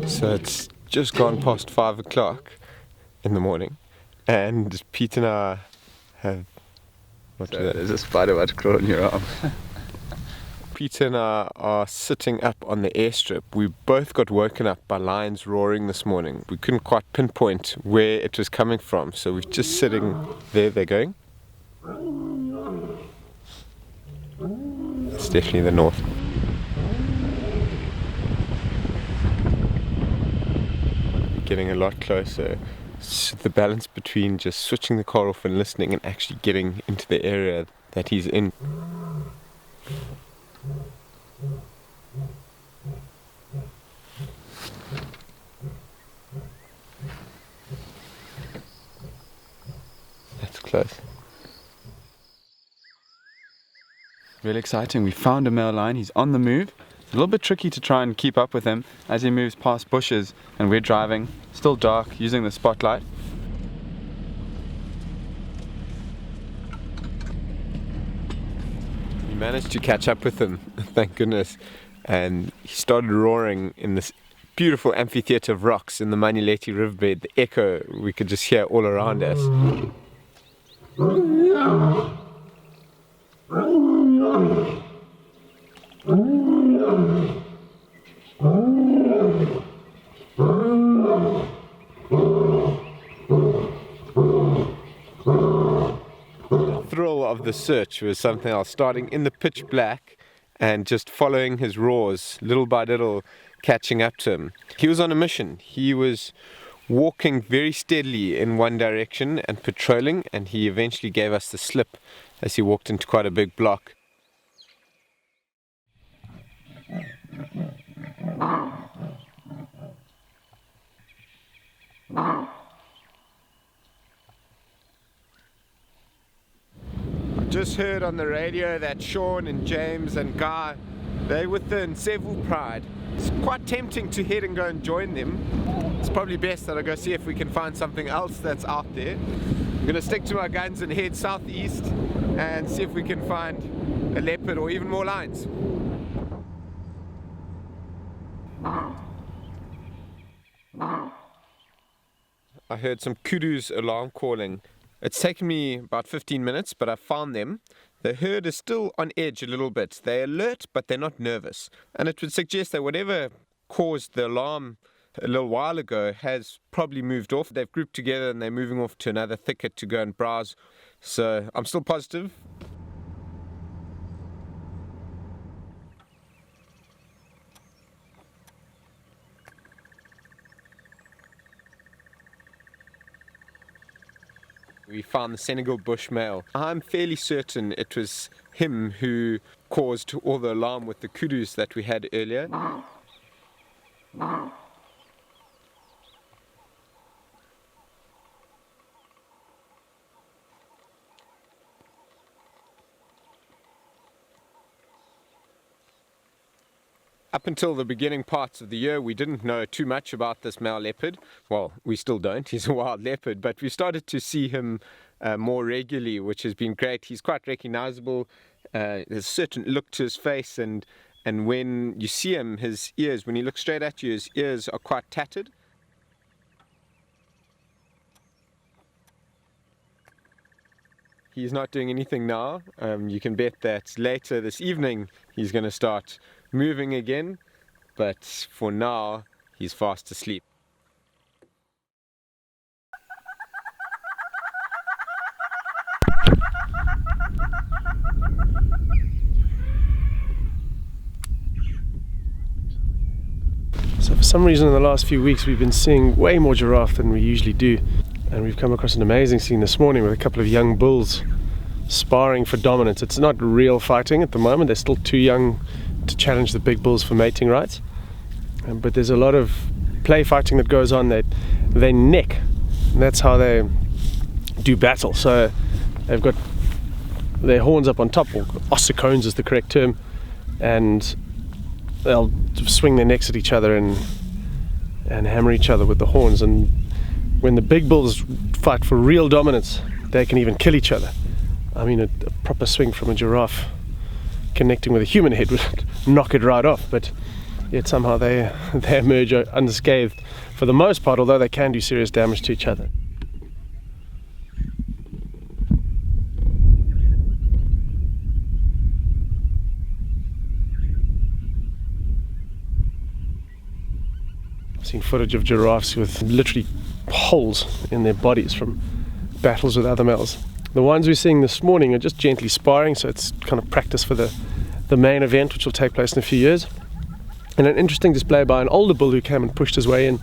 So it's just gone past 5 o'clock in the morning, and Pete and I have... There's a spider about to crawl on your arm. Pete and I are sitting up on the airstrip. We both got woken up by lions roaring this morning. We couldn't quite pinpoint where it was coming from, so we're just sitting there. They're going. It's definitely the north. Getting a lot closer. So the balance between just switching the car off and listening and actually getting into the area that he's in. That's close. Really exciting. We found a male lion. He's on the move. It's a little bit tricky to try and keep up with him as he moves past bushes, and we're driving, still dark, using the spotlight. We managed to catch up with him, thank goodness, and he started roaring in this beautiful amphitheatre of rocks in the Manuleti riverbed. The echo we could just hear all around us. The thrill of the search was something else, starting in the pitch black and just following his roars, little by little catching up to him. He was on a mission. He was walking very steadily in one direction and patrolling, and he eventually gave us the slip as he walked into quite a big block. Just heard on the radio that Sean and James and Guy, they're within several pride. It's quite tempting to head and go and join them. It's probably best that I go see if we can find something else that's out there. I'm going to stick to my guns and head southeast and see if we can find a leopard or even more lions. I heard some kudu's alarm calling. It's taken me about 15 minutes, but I found them. The herd is still on edge a little bit. They're alert, but they're not nervous. And it would suggest that whatever caused the alarm a little while ago has probably moved off. They've grouped together and they're moving off to another thicket to go and browse. So I'm still positive. We found the Senegal bush male. I'm fairly certain it was him who caused all the alarm with the kudus that we had earlier. Up until the beginning parts of the year, we didn't know too much about this male leopard. Well, we still don't. He's a wild leopard, but we started to see him more regularly, which has been great. He's quite recognizable. There's a certain look to his face, and when you see him, his ears, when he looks straight at you, his ears are quite tattered. He's not doing anything now. You can bet that later this evening he's going to start moving again, but for now he's fast asleep. So for some reason in the last few weeks we've been seeing way more giraffe than we usually do, and we've come across an amazing scene this morning with a couple of young bulls sparring for dominance. It's not real fighting at the moment, they're still too young to challenge the big bulls for mating rights, but there's a lot of play fighting that goes on. They neck, and that's how they do battle. So they've got their horns up on top, or ossicones is the correct term, and they'll swing their necks at each other and hammer each other with the horns. And when the big bulls fight for real dominance, they can even kill each other. I mean, a proper swing from a giraffe connecting with a human head would knock it right off, but yet somehow they emerge unscathed for the most part, although they can do serious damage to each other. I've seen footage of giraffes with literally holes in their bodies from battles with other males. The ones we're seeing this morning are just gently sparring, so it's kind of practice for the main event, which will take place in a few years. And an interesting display by an older bull who came and pushed his way in,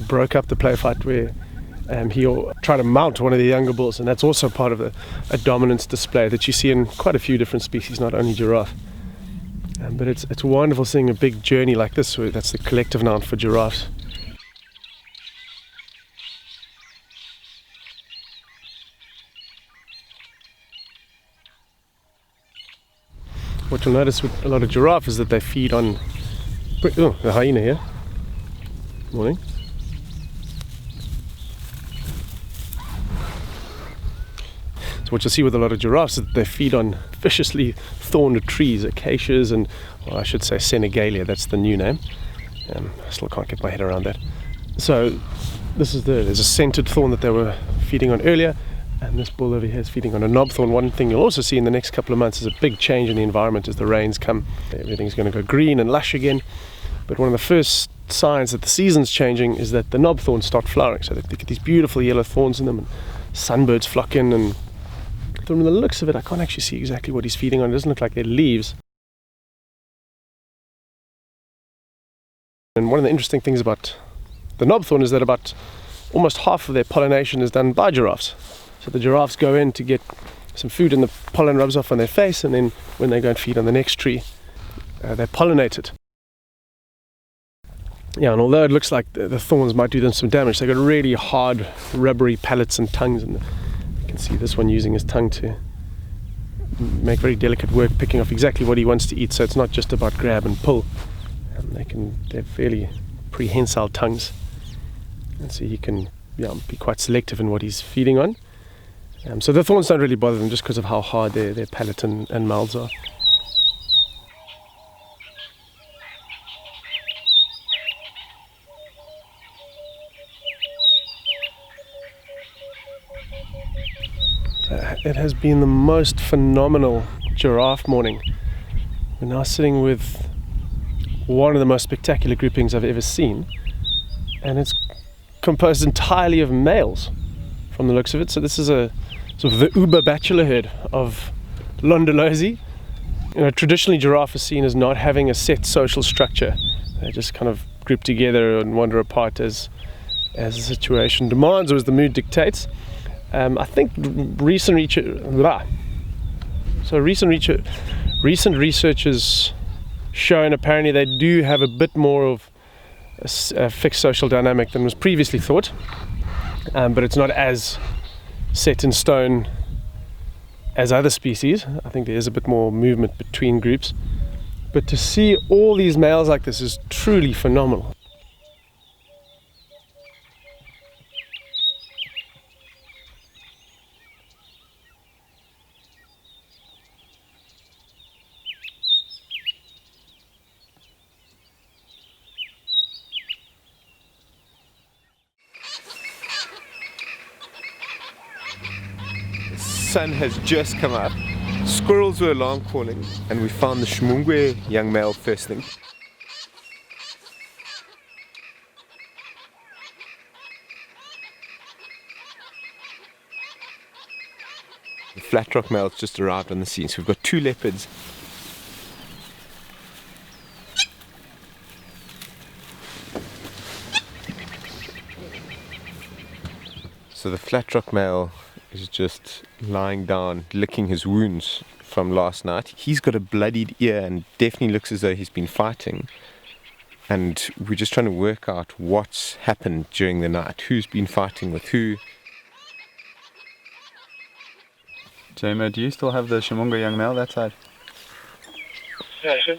broke up the play fight where he'll try to mount one of the younger bulls, and that's also part of a dominance display that you see in quite a few different species, not only giraffe. But it's wonderful seeing a big journey like this, where that's the collective noun for giraffes. What you'll notice with a lot of giraffe is that they feed on... Oh, the hyena here. Morning. So what you'll see with a lot of giraffes is that they feed on viciously thorned trees, acacias, and, well, I should say Senegalia, that's the new name. I still can't get my head around that. So there's a scented thorn that they were feeding on earlier, and this bull over here is feeding on a knob thorn. One thing you'll also see in the next couple of months is a big change in the environment as the rains come. Everything's going to go green and lush again. But one of the first signs that the season's changing is that the knob thorns start flowering. So they get these beautiful yellow thorns in them, and sunbirds flock in. And from the looks of it, I can't actually see exactly what he's feeding on. It doesn't look like they're leaves. And one of the interesting things about the knob thorn is that about almost half of their pollination is done by giraffes. So the giraffes go in to get some food and the pollen rubs off on their face, and then when they go and feed on the next tree, they pollinate it. Yeah, and although it looks like the thorns might do them some damage, they've got really hard, rubbery palates and tongues, and you can see this one using his tongue to make very delicate work, picking off exactly what he wants to eat. So it's not just about grab and pull. They're fairly prehensile tongues, and so he can be quite selective in what he's feeding on. So the thorns don't really bother them just because of how hard their palate and mouths are. It has been the most phenomenal giraffe morning. We're now sitting with one of the most spectacular groupings I've ever seen, and it's composed entirely of males from the looks of it. So this is a sort of the uber bachelor herd of Londolozi. Traditionally giraffe is seen as not having a set social structure. They just kind of group together and wander apart as the situation demands or as the mood dictates. I think recent research has shown apparently they do have a bit more of a fixed social dynamic than was previously thought, but it's not as set in stone as other species. I think there is a bit more movement between groups, but to see all these males like this is truly phenomenal. The sun has just come up. Squirrels were alarm calling, and we found the Shimungwe young male first thing. The flat rock male's just arrived on the scene, so we've got two leopards. So the flat rock male is just lying down, licking his wounds from last night. He's got a bloodied ear and definitely looks as though he's been fighting. And we're just trying to work out what's happened during the night, who's been fighting with who. Jamo, do you still have the Shimunga young male that side? Yeah, sure.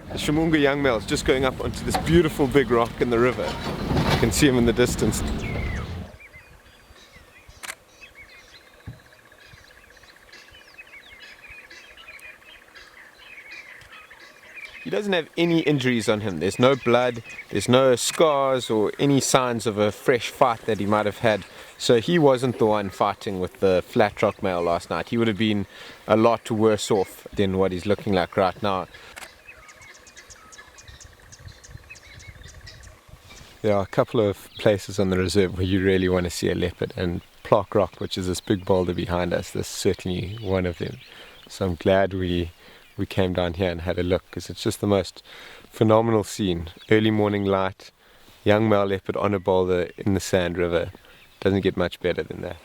The Shimunga young male is just going up onto this beautiful big rock in the river. You can see him in the distance. He doesn't have any injuries on him. There's no blood, there's no scars or any signs of a fresh fight that he might have had. So he wasn't the one fighting with the flat rock male last night. He would have been a lot worse off than what he's looking like right now. There are a couple of places on the reserve where you really want to see a leopard, and Plaque Rock, which is this big boulder behind us, this is certainly one of them. So I'm glad we came down here and had a look, because it's just the most phenomenal scene. Early morning light, young male leopard on a boulder in the sand river. Doesn't get much better than that.